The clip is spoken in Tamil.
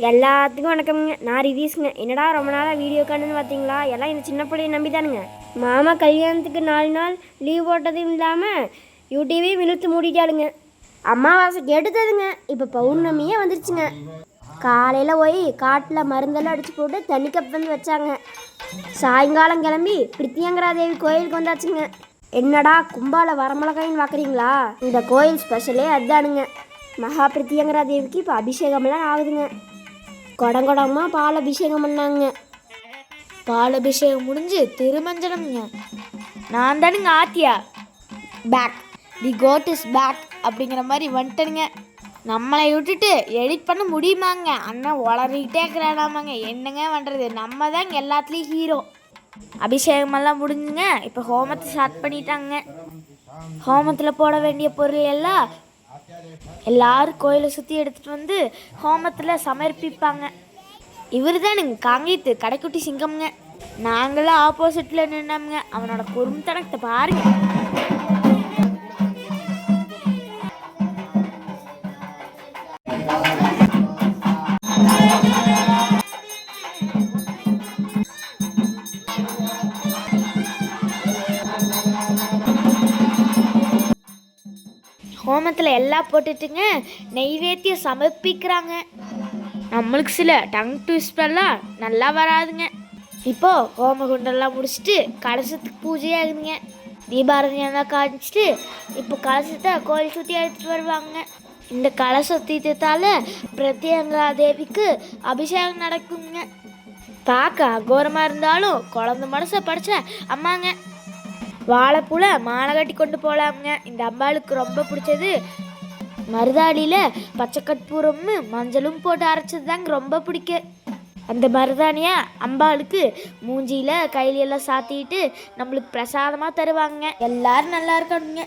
எல்லாத்துக்கும் வணக்கம்ங்க. நான் ரிதீஷ்ங்க. என்னடா ரொம்ப நாளாக வீடியோ காணுன்னு பார்த்தீங்களா? எல்லாம் இந்த சின்ன பிள்ளைய நம்பி தானுங்க. மாமா கல்யாணத்துக்கு 4 நாள் லீவ் போட்டதும் இல்லாமல் யூடியூபையும் இழுத்து மூடிட்டாளுங்க. அமாவாசை கெடுத்ததுங்க. இப்போ பௌர்ணமியே வந்துருச்சுங்க. காலையில் போய் காட்டில் மருந்தெல்லாம் அடித்து போட்டு தண்ணி கப் வந்து வச்சாங்க. சாயங்காலம் கிளம்பி பிரித்தியங்கரா தேவி கோயிலுக்கு வந்தாச்சுங்க. என்னடா கும்பால வரமிளகாயின்னு பார்க்குறீங்களா? இந்த கோயில் ஸ்பெஷலே அதுதானுங்க. மகா பிரித்தியங்கரா தேவிக்கு இப்போ அபிஷேகமெல்லாம் ஆகுதுங்க. கொடங்கொடமாக பால் அபிஷேகம் பண்ணாங்க. பால் அபிஷேகம் முடிஞ்சு திருமஞ்சனம்ங்க. நான் தானுங்க ஆத்தியா. Back the code is back அப்படிங்கிற மாதிரி வந்துட்டேனுங்க. நம்மளை விட்டுட்டு எடிட் பண்ண முடியுமாங்க? அண்ணன் உளறிக்கிட்டே இருக்கிறானாமாங்க. என்னங்க பண்ணுறது, நம்ம தாங்க எல்லாத்துலேயும் ஹீரோ. அபிஷேகமெல்லாம் முடிஞ்சுங்க. இப்போ ஹோமத்தை ஸ்டார்ட் பண்ணிட்டாங்க. ஹோமத்தில் போட வேண்டிய பொருள் எல்லாம் எல்லாரும் கோயிலை சுற்றி எடுத்துகிட்டு வந்து ஹோமத்தில் சமர்ப்பிப்பாங்க. இவர் தானுங்க காங்கேத்து கடைக்குட்டி சிங்கம்ங்க. நாங்களாம் ஆப்போசிட்டில் நின்னோம்ங்க. அவனோட குறும்புத்தனத்தை பாருங்க. ஹோமத்தில் எல்லாம் போட்டுட்டுங்க நெய்வேத்தியம் சமர்ப்பிக்கிறாங்க. நம்மளுக்கு சில டங் ட்விஸ்டெல்லாம் நல்லா வராதுங்க. இப்போது ஹோமகுண்டெல்லாம் முடிச்சுட்டு கலசத்துக்கு பூஜையாகுதுங்க. தீபாரதியெல்லாம் காமிச்சிட்டு இப்போ கலசத்தை கோயில் சுற்றி எடுத்துகிட்டு வருவாங்க. இந்த கலச தீர்த்தத்தால் பிரத்யங்கரா தேவிக்கு அபிஷேகம் நடக்குங்க. பார்க்க அகோரமாக இருந்தாலும் குழந்த மனசை படித்த அம்மாங்க. வாழைப்பூல மாலை கட்டி கொண்டு போகலாமுங்க. இந்த அம்பாளுக்கு ரொம்ப பிடிச்சது மருதாணியில் பச்சை கற்பூரமும் மஞ்சளும் போட்டு அரைச்சது தாங்க ரொம்ப பிடிக்கும். அந்த மருதாணியை அம்பாளுக்கு மூஞ்சியில் கையிலெல்லாம் சாத்திட்டு நம்மளுக்கு பிரசாதமாக தருவாங்க. எல்லாரும் நல்லா இருக்கணுங்க.